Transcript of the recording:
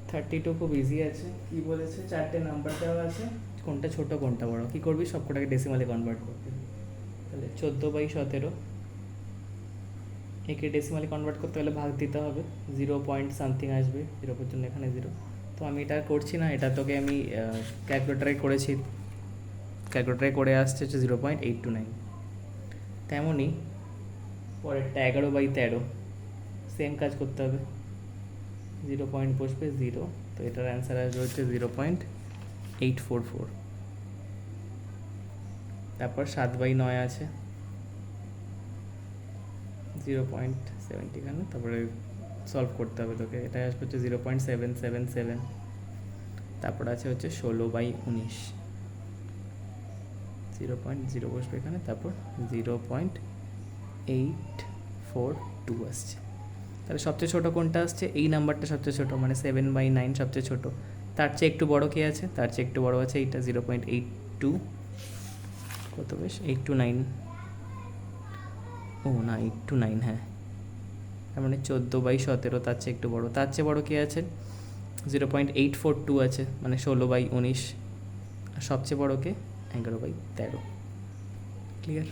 32 খুব ইজি আছে। কি বলেছে, চারটে নাম্বার দেওয়া আছে, কোনটা ছোট কোনটা বড়, কি করবি সব কটাকে ডেসিমালে কনভার্ট করতে। তাহলে 14/17, একে ডেসিমালে কনভার্ট করতে হলে ভাগ দিতে হবে, 0 পয়েন্ট সামথিং আসবে, 0 জন্য এখানে 0। তো আমি এটা করছি না, এটা তোকে আমি ক্যালকুলেটারে করেছি, ক্যালকুলেটারে করে আসছে হচ্ছে 0.829। তেমনই পরেরটা 11/13, সেম কাজ করতে হবে, 0 পয়েন্ট বসবে 0, তো এটার অ্যান্সার আসবে হচ্ছে 0.844। তারপর 7/9 আছে, 0.70 এখানে, তারপরে সলভ করতে হবে তোকে, এটা আসবে হচ্ছে 0.777। তারপর আছে হচ্ছে 16/19, 0.0 বসবে এখানে, তারপর 0.842 আসছে। তাহলে সবচেয়ে ছোটো কোনটা আসছে, এই নাম্বারটা সবচেয়ে ছোটো, মানে 7/9 সবচেয়ে ছোটো। তার চেয়ে একটু বড় কে আছে, তার চেয়ে একটু বড় আছে এইটা, 0.82, কত বেশ 829, ও না 829, হ্যাঁ, তার মানে 14/17, তার চেয়ে একটু বড়। তার চেয়ে বড় কে আছে, 0.842 আছে, মানে 16/19। আর সবচেয়ে বড় কে, 11/13। ক্লিয়ার?